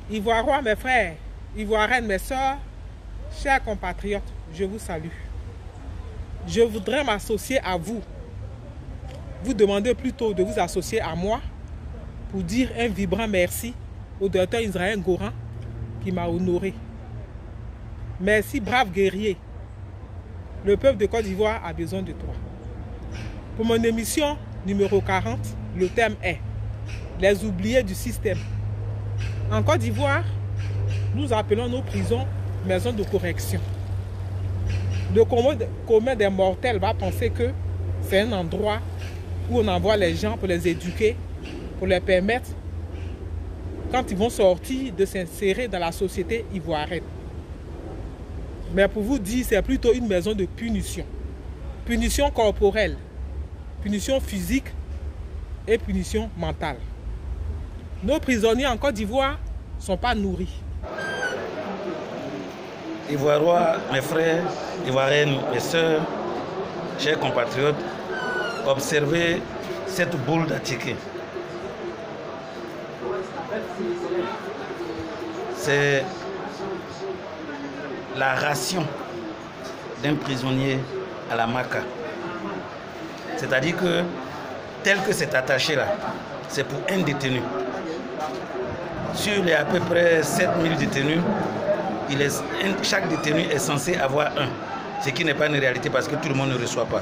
Ivoirois, mes frères, Ivoiriennes, mes soeurs, chers compatriotes, je vous salue. Je voudrais m'associer à vous. Vous demander plutôt de vous associer à moi pour dire un vibrant merci au docteur Israël Goran qui m'a honoré. Merci, brave guerrier. Le peuple de Côte d'Ivoire a besoin de toi. Pour mon émission numéro 40, le thème est « Les oubliés du système ». En Côte d'Ivoire, nous appelons nos prisons maisons de correction. Le commun des mortels va penser que c'est un endroit où on envoie les gens pour les éduquer, pour les permettre, quand ils vont sortir, de s'insérer dans la société ivoirienne. Mais pour vous dire, c'est plutôt une maison de punition. Punition corporelle, punition physique et punition mentale. Nos prisonniers en Côte d'Ivoire ne sont pas nourris. Ivoirois, mes frères, Ivoiriennes, mes sœurs, chers compatriotes, observez cette boule d'Atiké. C'est la ration d'un prisonnier à la Maka. C'est-à-dire que, tel que c'est attaché là, c'est pour un détenu. Sur les à peu près 7000 détenus, chaque détenu est censé avoir un. Ce qui n'est pas une réalité parce que tout le monde ne reçoit pas.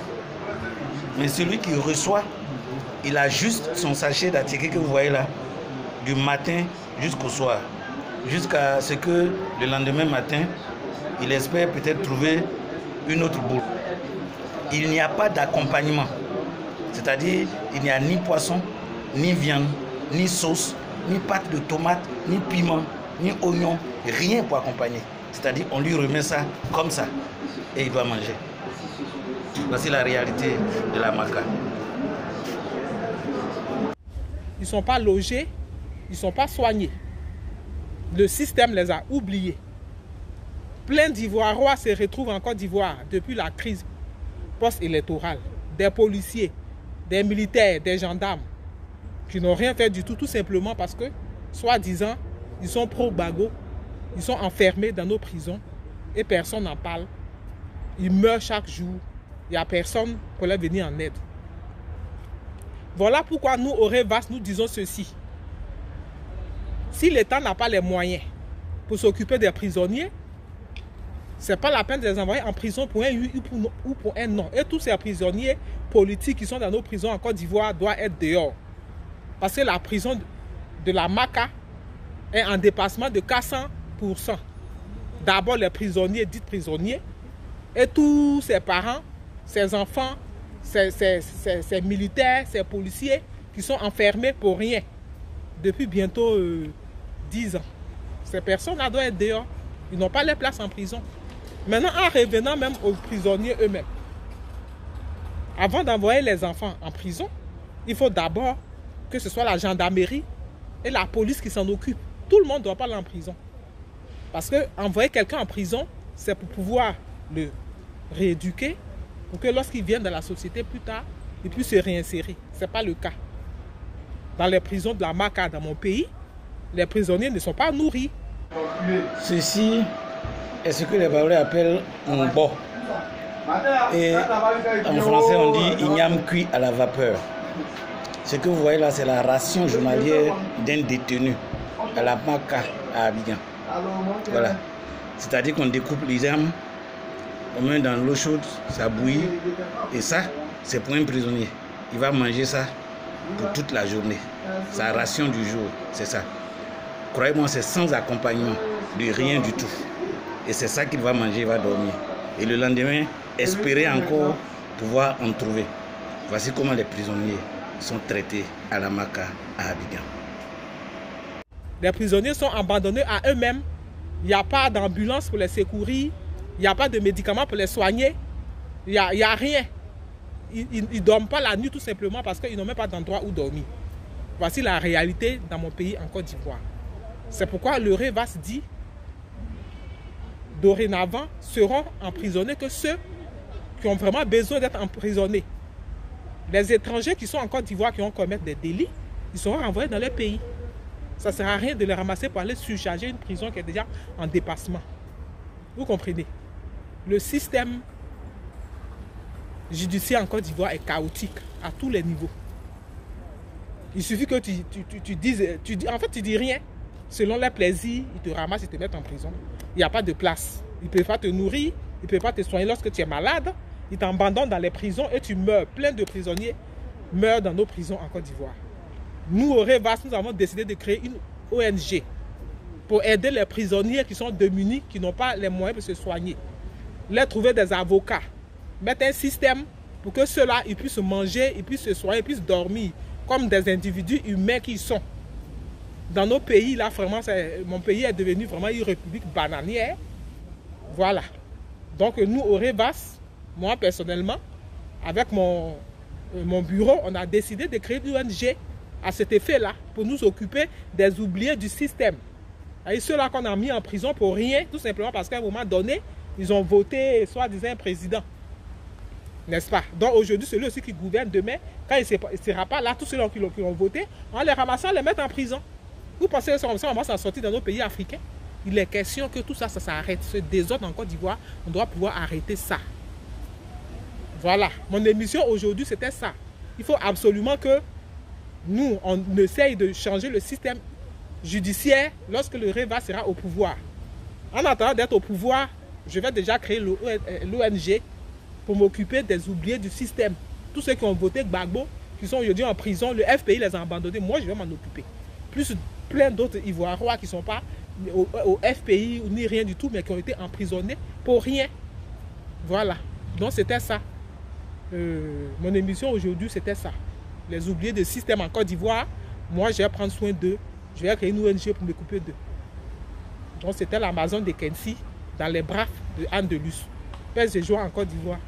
Mais celui qui reçoit, il a juste son sachet d'Atiké que vous voyez là, du matin jusqu'au soir. Jusqu'à ce que le lendemain matin, il espère peut-être trouver une autre boule. Il n'y a pas d'accompagnement. C'est-à-dire, il n'y a ni poisson, ni viande, ni sauce, ni pâte de tomate, ni piment, ni oignon, rien pour accompagner. C'est-à-dire, on lui remet ça comme ça et il doit manger. Voici la réalité de la Maka. Ils ne sont pas logés, ils ne sont pas soignés. Le système les a oubliés. Plein d'Ivoirois se retrouvent en Côte d'Ivoire depuis la crise post-électorale. Des policiers, des militaires, des gendarmes qui n'ont rien fait du tout, tout simplement parce que, soi-disant, ils sont pro-Bago, ils sont enfermés dans nos prisons et personne n'en parle. Ils meurent chaque jour, il n'y a personne pour leur venir en aide. Voilà pourquoi nous, au Révas, nous disons ceci. Si l'État n'a pas les moyens pour s'occuper des prisonniers, ce n'est pas la peine de les envoyer en prison pour un oui ou pour un non. Et tous ces prisonniers politiques qui sont dans nos prisons en Côte d'Ivoire doivent être dehors. Parce que la prison de la Maka est en dépassement de 400%. D'abord les prisonniers, dits prisonniers, et tous ses parents, ses enfants, ses militaires, ses policiers qui sont enfermés pour rien depuis bientôt 10 ans. Ces personnes-là doivent être dehors. Ils n'ont pas les places en prison. Maintenant, en revenant même aux prisonniers eux-mêmes, avant d'envoyer les enfants en prison, il faut d'abord que ce soit la gendarmerie et la police qui s'en occupent. Tout le monde ne doit pas aller en prison. Parce que envoyer quelqu'un en prison, c'est pour pouvoir le rééduquer, pour que lorsqu'il vienne dans la société plus tard, il puisse se réinsérer. Ce n'est pas le cas. Dans les prisons de la Maka, dans mon pays, les prisonniers ne sont pas nourris. Ceci est ce que les Baoulés appellent un bo. Et en français, on dit igname cuit à la vapeur. Ce que vous voyez là, c'est la ration journalière d'un détenu à la Maka à Abidjan. Voilà. C'est-à-dire qu'on découpe les âmes, on met dans l'eau chaude, ça bouillit. Et ça, c'est pour un prisonnier. Il va manger ça pour toute la journée. Sa ration du jour, c'est ça. Croyez-moi, c'est sans accompagnement, de rien du tout. Et c'est ça qu'il va manger, il va dormir. Et le lendemain, espérer encore pouvoir en trouver. Voici comment les prisonniers sont traités à la Maka, à Abidjan. Les prisonniers sont abandonnés à eux-mêmes. Il n'y a pas d'ambulance pour les secourir. Il n'y a pas de médicaments pour les soigner. Il n'y a rien. Ils ne dorment pas la nuit tout simplement parce qu'ils n'ont même pas d'endroit où dormir. Voici la réalité dans mon pays en Côte d'Ivoire. C'est pourquoi le Révas dit, dorénavant, seront emprisonnés que ceux qui ont vraiment besoin d'être emprisonnés. Les étrangers qui sont en Côte d'Ivoire, qui ont commis des délits, ils seront renvoyés dans leur pays. Ça ne sert à rien de les ramasser pour aller surcharger une prison qui est déjà en dépassement. Vous comprenez? Le système judiciaire en Côte d'Ivoire est chaotique à tous les niveaux. Il suffit que tu dises, en fait tu dis rien. Selon les plaisirs, ils te ramassent et te mettent en prison. Il n'y a pas de place. Ils ne peuvent pas te nourrir, ils ne peuvent pas te soigner lorsque tu es malade. Ils t'abandonnent dans les prisons et tu meurs. Plein de prisonniers meurent dans nos prisons en Côte d'Ivoire. Nous, au Revas, nous avons décidé de créer une ONG pour aider les prisonniers qui sont démunis, qui n'ont pas les moyens de se soigner. Les trouver des avocats. Mettre un système pour que ceux-là, ils puissent manger, ils puissent se soigner, ils puissent dormir comme des individus humains qu'ils sont. Dans nos pays, là, vraiment, mon pays est devenu vraiment une république bananière. Voilà. Donc, nous, au Revas, moi, personnellement, avec mon bureau, on a décidé de créer une ONG à cet effet-là, pour nous occuper des oubliés du système. Et ceux-là qu'on a mis en prison pour rien, tout simplement parce qu'à un moment donné, ils ont voté, soi-disant, un président. N'est-ce pas? Donc aujourd'hui, celui aussi qui gouverne demain, quand il ne sera pas là, tous ceux qui l'ont voté, on les ramasse, on les met en prison. Vous pensez que ça va s'en sortir dans nos pays africains? Il est question que tout ça, ça s'arrête. Ce désordre en Côte d'Ivoire, on doit pouvoir arrêter ça. Voilà. Mon émission aujourd'hui, c'était ça. Il faut absolument que nous, on essaye de changer le système judiciaire lorsque le Revas sera au pouvoir. En attendant d'être au pouvoir, je vais déjà créer l'ONG pour m'occuper des oubliés du système. Tous ceux qui ont voté Gbagbo, qui sont aujourd'hui en prison, le FPI les a abandonnés, moi je vais m'en occuper. Plus plein d'autres Ivoiriens qui ne sont pas au FPI ni rien du tout, mais qui ont été emprisonnés pour rien. Voilà. Donc c'était ça. Mon émission aujourd'hui, c'était ça. Les oubliés du système en Côte d'Ivoire, moi je vais prendre soin d'eux. Je vais créer une ONG pour m'occuper d'eux. Donc c'était l'Amazon de Kensi dans les bras de Anne de Luce. Pèse de joie en Côte d'Ivoire.